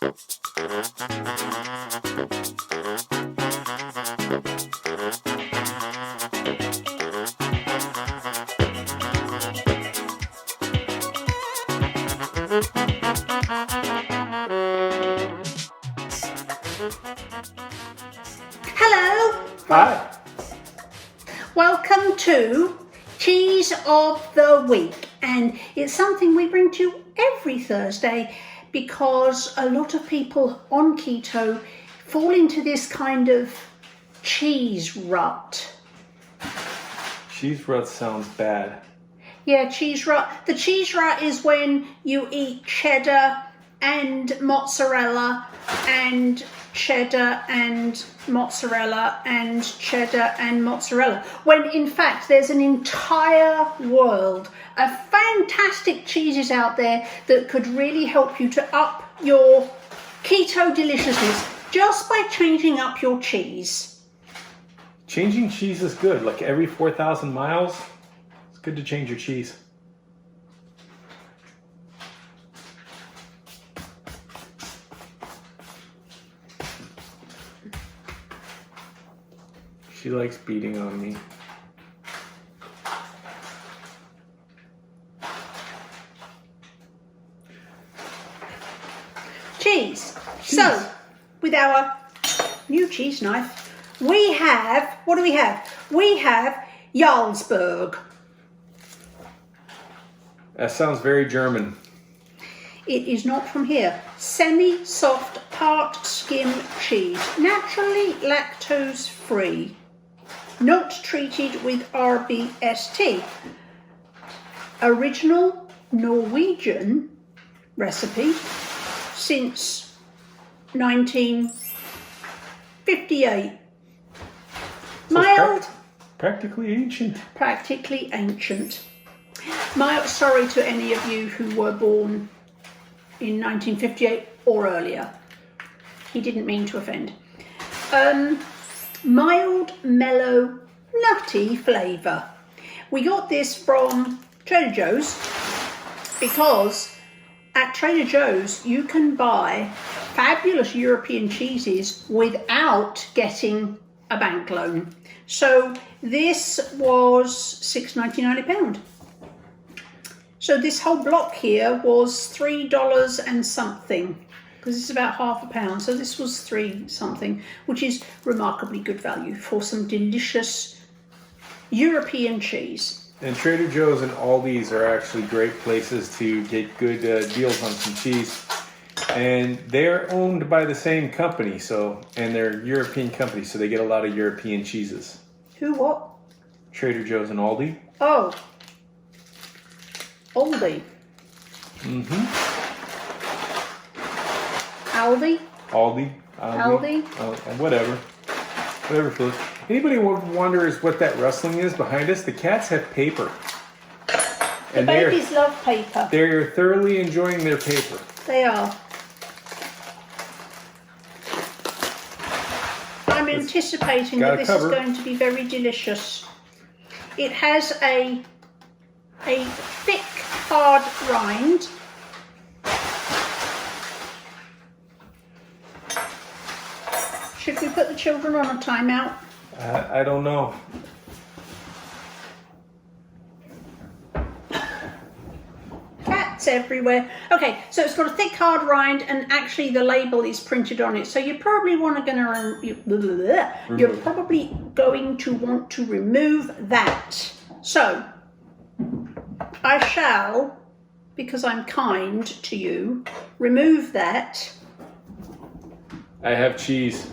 Hello. Hi. Welcome to Cheese of the Week, and it's something we bring to you every Thursday because a lot of people on keto fall into this kind of cheese rut. Cheese rut sounds bad. Yeah, cheese rut. The cheese rut is when you eat cheddar and mozzarella and cheddar and mozzarella and cheddar and mozzarella, when in fact there's an entire world of fantastic cheeses out there that could really help you to up your keto deliciousness just by changing up your cheese. Changing cheese is good. Like every 4,000 miles, it's good to change your cheese. She likes beating on me. Cheese. So, with our new cheese knife, we have, what do we have? We have Jarlsberg. That sounds very German. It is not from here. Semi-soft, part-skim cheese. Naturally lactose-free. Not treated with RBST. Original Norwegian recipe since 1958. Mild. Practically ancient. Practically ancient. Sorry to any of you who were born in 1958 or earlier. He didn't mean to offend. Mild, mellow, nutty flavour. We got this from Trader Joe's because at Trader Joe's you can buy fabulous European cheeses without getting a bank loan. So this was $6.99 a pound. So this whole block here was $3 and something, because it's about half a pound. So this was $3 something, which is remarkably good value for some delicious European cheese. And Trader Joe's and Aldi's are actually great places to get good deals on some cheese. And they're owned by the same company, and they're European companies, so they get a lot of European cheeses. Who, what? Trader Joe's and Aldi. Oh. Aldi. Mm-hmm. Aldi. Aldi. Whatever floats. Anybody wonders what that rustling is behind us? The cats have paper. The babies love paper. They're thoroughly enjoying their paper. They are. I'm anticipating that this is going to be very delicious. It has a thick, hard rind. Should we put the children on a timeout? I don't know. Cats everywhere. Okay, so it's got a thick, hard rind, and actually the label is printed on it. So you're probably want to want to remove that. So I shall, because I'm kind to you, remove that. I have cheese.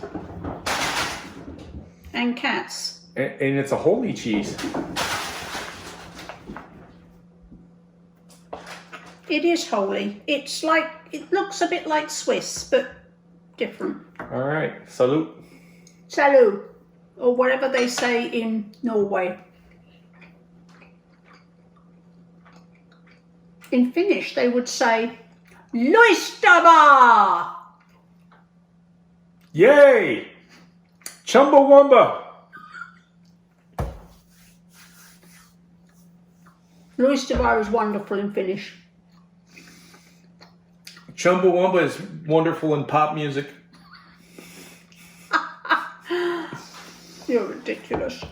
And cats. And it's a holy cheese. It is holy. It's like, it looks a bit like Swiss, but different. All right. Salute. Salut. Or whatever they say in Norway. In Finnish, they would say, Loistava! Yay! Chumbawamba! Loistava is wonderful in Finnish. Chumbawamba is wonderful in pop music. You're ridiculous.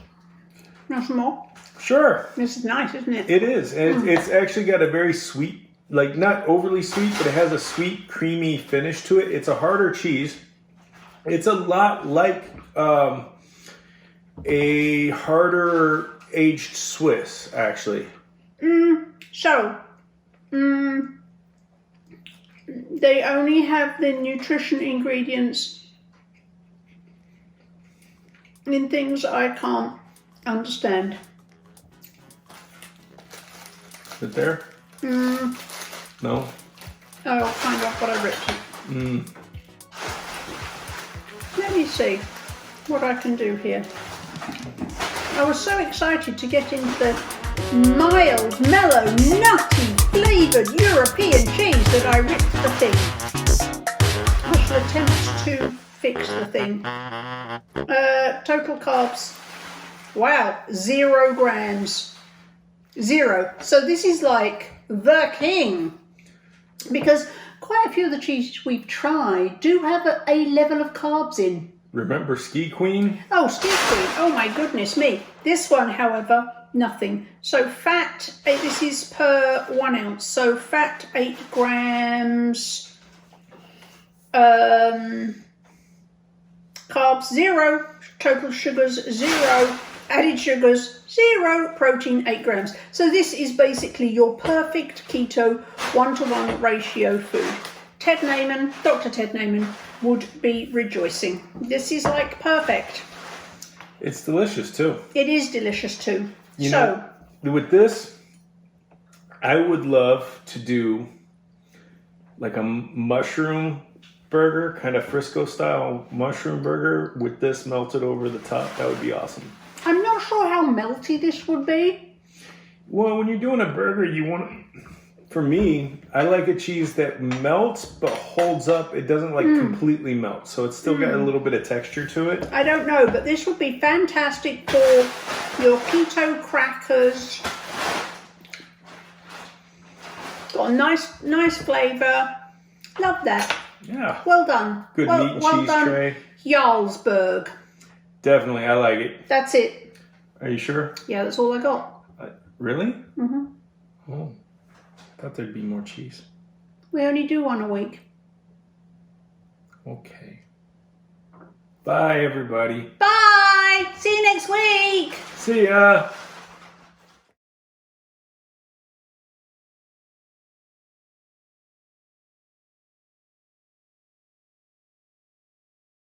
Want some more? Sure. This is nice, isn't it? It is. And it's actually got a very sweet, like not overly sweet, but it has a sweet, creamy finish to it. It's a harder cheese. It's a lot like a harder aged Swiss, actually. They only have the nutrition ingredients in things I can't understand. Is it there? No? Oh, kind of, but I ripped it. Let me see what I can do here. I was so excited to get into the mild, mellow, nutty, flavoured European cheese that I ripped the thing. I shall attempt to fix the thing. Total carbs. Wow, 0 grams. 0. So this is like the king. Because quite a few of the cheeses we've tried do have a level of carbs in. Remember Ski Queen? Oh, Ski Queen. Oh my goodness me. This one, however, nothing. So fat, this is per 1 ounce. So fat, 8 grams. Carbs, 0. Total sugars, 0. Added sugars, 0. Protein, 8 grams. So this is basically your perfect keto 1-to-1 ratio food. Ted Naiman, Dr. Ted Naiman, would be rejoicing. This is like perfect. It's delicious too. It is delicious too. You know, with this, I would love to do like a mushroom burger, kind of Frisco style mushroom burger with this melted over the top. That would be awesome. I'm not sure how melty this would be. Well, when you're doing a burger, you want to... For me, I like a cheese that melts but holds up. It doesn't like completely melt, so it's still got a little bit of texture to it. I don't know, but this would be fantastic for your keto crackers. Got a nice flavour. Love that. Yeah. Well done. Good meat and cheese tray. Jarlsberg. Definitely, I like it. That's it. Are you sure? Yeah, that's all I got. Really? Mm-hmm. Oh. I thought there'd be more cheese. We only do 1 a week. Okay. Bye, everybody. Bye! See you next week! See ya!